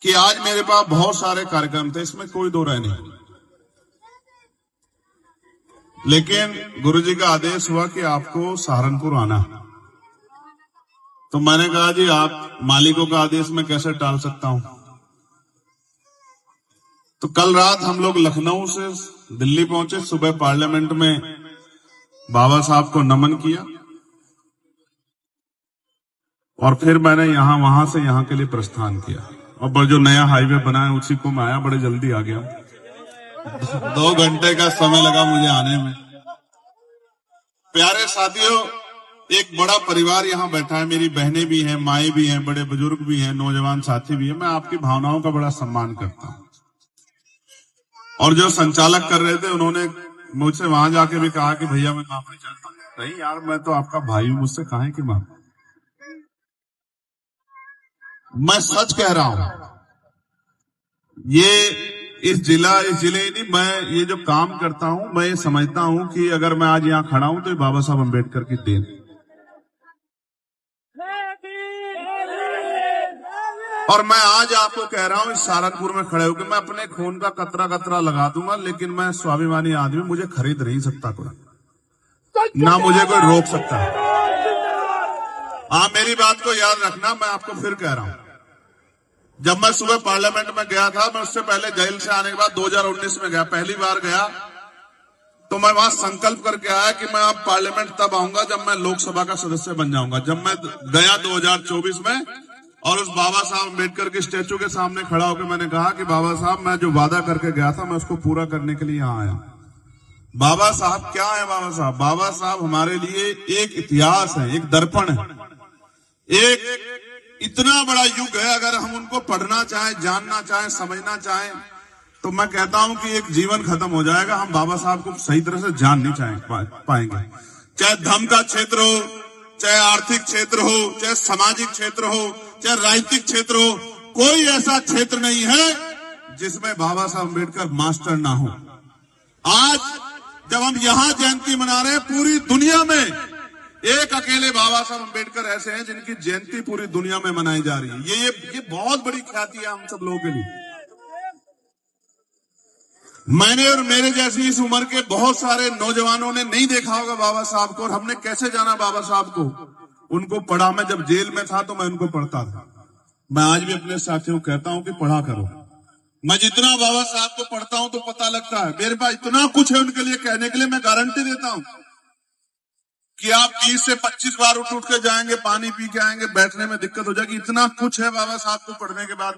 कि आज मेरे पास बहुत सारे कार्यक्रम थे, इसमें कोई दो राय नहीं, लेकिन गुरुजी का आदेश हुआ कि आपको सहारनपुर आना। तो मैंने कहा जी आप मालिकों का आदेश मैं कैसे टाल सकता हूं। तो कल रात हम लोग लखनऊ से दिल्ली पहुंचे, सुबह पार्लियामेंट में बाबा साहब को नमन किया और फिर मैंने वहां से यहां के लिए प्रस्थान किया। और जो नया हाईवे बना है उसी को मैं आया, बड़े जल्दी आ गया, 2 घंटे का समय लगा मुझे आने में। प्यारे साथियों, एक बड़ा परिवार यहां बैठा है, मेरी बहनें भी हैं, माएँ भी हैं, बड़े बुजुर्ग भी हैं, नौजवान साथी भी हैं। मैं आपकी भावनाओं का बड़ा सम्मान करता हूं। और जो संचालक कर रहे थे उन्होंने मुझसे वहां जाके भी कहा कि भैया मैं माफ नहीं चाहता। नहीं यार, मैं तो आपका भाई हूं, मुझसे कहा कि माफ। मैं सच कह रहा हूं, ये इस जिले नहीं, मैं ये जो काम करता हूं, मैं ये समझता हूं कि अगर मैं आज यहां खड़ा हूं तो ये बाबा साहब अम्बेडकर की देन। और मैं आज आपको कह रहा हूं, इस सहारनपुर में खड़े होकर मैं अपने खून का कतरा कतरा लगा दूंगा, लेकिन मैं स्वाभिमानी आदमी, मुझे खरीद नहीं सकता कोई, ना मुझे कोई रोक सकता है। आप मेरी बात को याद रखना, मैं आपको फिर कह रहा हूं, जब मैं सुबह पार्लियामेंट में गया था, मैं उससे पहले जेल से आने के बाद 2019 में गया, पहली बार गया तो मैं वहां संकल्प करके आया कि मैं अब पार्लियामेंट तब आऊंगा जब मैं लोकसभा का सदस्य बन जाऊंगा। जब मैं गया 2024 में और उस बाबा साहब अम्बेडकर के स्टैचू के सामने खड़ा होकर मैंने कहा कि बाबा साहब, मैं जो वादा करके गया था मैं उसको पूरा करने के लिए यहां आया। बाबा साहब क्या है? बाबा साहब हमारे लिए एक इतिहास है, एक दर्पण है, एक इतना बड़ा युग है। अगर हम उनको पढ़ना चाहें, जानना चाहें, समझना चाहें, तो मैं कहता हूं कि एक जीवन खत्म हो जाएगा, हम बाबा साहब को सही तरह से जान नहीं पाएंगे। चाहे धर्म का क्षेत्र हो, चाहे आर्थिक क्षेत्र हो, चाहे सामाजिक क्षेत्र हो, चाहे राजनीतिक क्षेत्र हो, कोई ऐसा क्षेत्र नहीं है जिसमें बाबा साहब अम्बेडकर मास्टर ना हो। आज जब हम यहां जयंती मना रहे हैं, पूरी दुनिया में एक अकेले बाबा साहब अम्बेडकर ऐसे हैं जिनकी जयंती पूरी दुनिया में मनाई जा रही है। ये बहुत बड़ी ख्याति है हम सब लोगों के लिए। मैंने और मेरे जैसी इस उम्र के बहुत सारे नौजवानों ने नहीं देखा होगा बाबा साहब को, और हमने कैसे जाना बाबा साहब को? उनको पढ़ा। मैं जब जेल में था तो मैं उनको पढ़ता था। मैं आज भी अपने साथियों को कहता हूं कि पढ़ा करो। मैं जितना बाबा साहब को पढ़ता हूं तो पता लगता है, मेरे पास इतना कुछ है उनके लिए कहने के लिए। मैं गारंटी देता हूं कि आप 20 से 25 बार उठ के जाएंगे, पानी पी के आएंगे, बैठने में दिक्कत हो जाएगी, इतना कुछ है बाबा साहब को पढ़ने के बाद।